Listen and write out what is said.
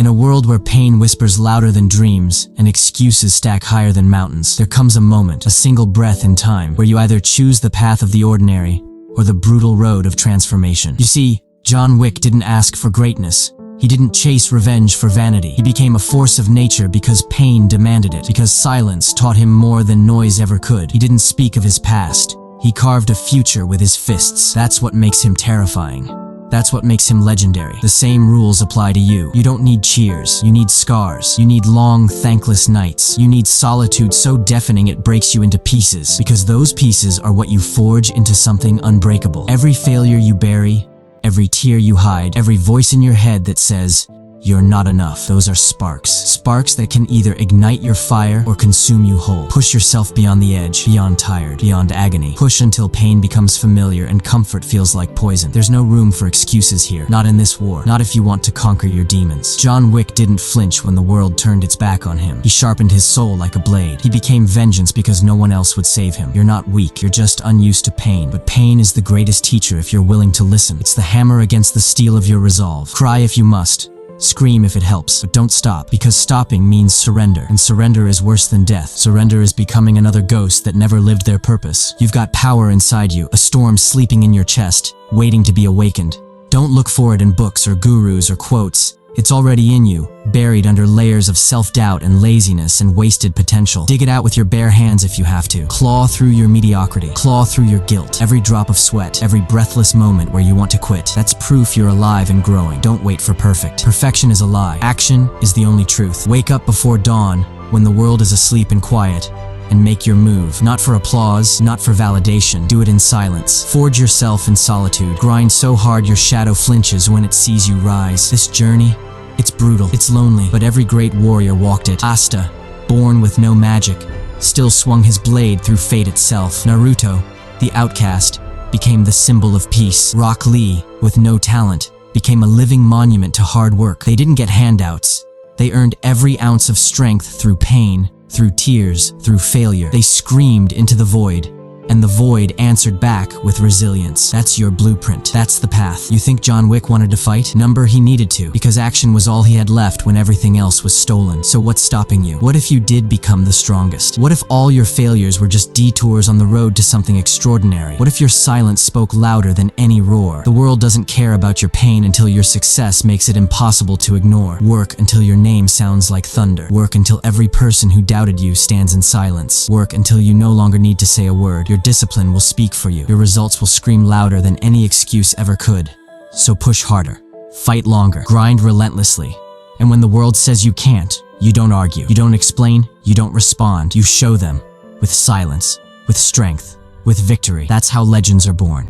In a world where pain whispers louder than dreams and excuses stack higher than mountains, there comes a moment, a single breath in time, where you either choose the path of the ordinary or the brutal road of transformation. You see, John Wick didn't ask for greatness. He didn't chase revenge for vanity. He became a force of nature because pain demanded it, because silence taught him more than noise ever could. He didn't speak of his past. He carved a future with his fists. That's what makes him terrifying. That's what makes him legendary. The same rules apply to you. You don't need cheers. You need scars. You need long, thankless nights. You need solitude so deafening it breaks you into pieces, because those pieces are what you forge into something unbreakable. Every failure you bury, every tear you hide, every voice in your head that says, "You're not enough," those are sparks. Sparks that can either ignite your fire or consume you whole. Push yourself beyond the edge, beyond tired, beyond agony. Push until pain becomes familiar and comfort feels like poison. There's no room for excuses here. Not in this war. Not if you want to conquer your demons. John Wick didn't flinch when the world turned its back on him. He sharpened his soul like a blade. He became vengeance because no one else would save him. You're not weak. You're just unused to pain. But pain is the greatest teacher if you're willing to listen. It's the hammer against the steel of your resolve. Cry if you must. Scream if it helps, but don't stop, because stopping means surrender, and surrender is worse than death. Surrender is becoming another ghost that never lived their purpose. You've got power inside you, a storm sleeping in your chest, waiting to be awakened. Don't look for it in books or gurus or quotes. It's already in you, buried under layers of self-doubt and laziness and wasted potential. Dig it out with your bare hands if you have to. Claw through your mediocrity. Claw through your guilt. Every drop of sweat, every breathless moment where you want to quit. That's proof you're alive and growing. Don't wait for perfect. Perfection is a lie. Action is the only truth. Wake up before dawn, when the world is asleep and quiet, and make your move. Not for applause, not for validation. Do it in silence. Forge yourself in solitude. Grind so hard your shadow flinches when it sees you rise. This journey, it's brutal, it's lonely, but every great warrior walked it. Asta, born with no magic, still swung his blade through fate itself. Naruto, the outcast, became the symbol of peace. Rock Lee, with no talent, became a living monument to hard work. They didn't get handouts. They earned every ounce of strength through pain, through tears, through failure. They screamed into the void, and the void answered back with resilience. That's your blueprint. That's the path. You think John Wick wanted to fight? Number he needed to, because action was all he had left when everything else was stolen. So what's stopping you? What if you did become the strongest? What if all your failures were just detours on the road to something extraordinary? What if your silence spoke louder than any roar? The world doesn't care about your pain until your success makes it impossible to ignore. Work until your name sounds like thunder. Work until every person who doubted you stands in silence. Work until you no longer need to say a word. Your discipline will speak for you. Your results will scream louder than any excuse ever could. So push harder. Fight longer. Grind relentlessly. And when the world says you can't, you don't argue. You don't explain. You don't respond. You show them. With silence. With strength. With victory. That's how legends are born.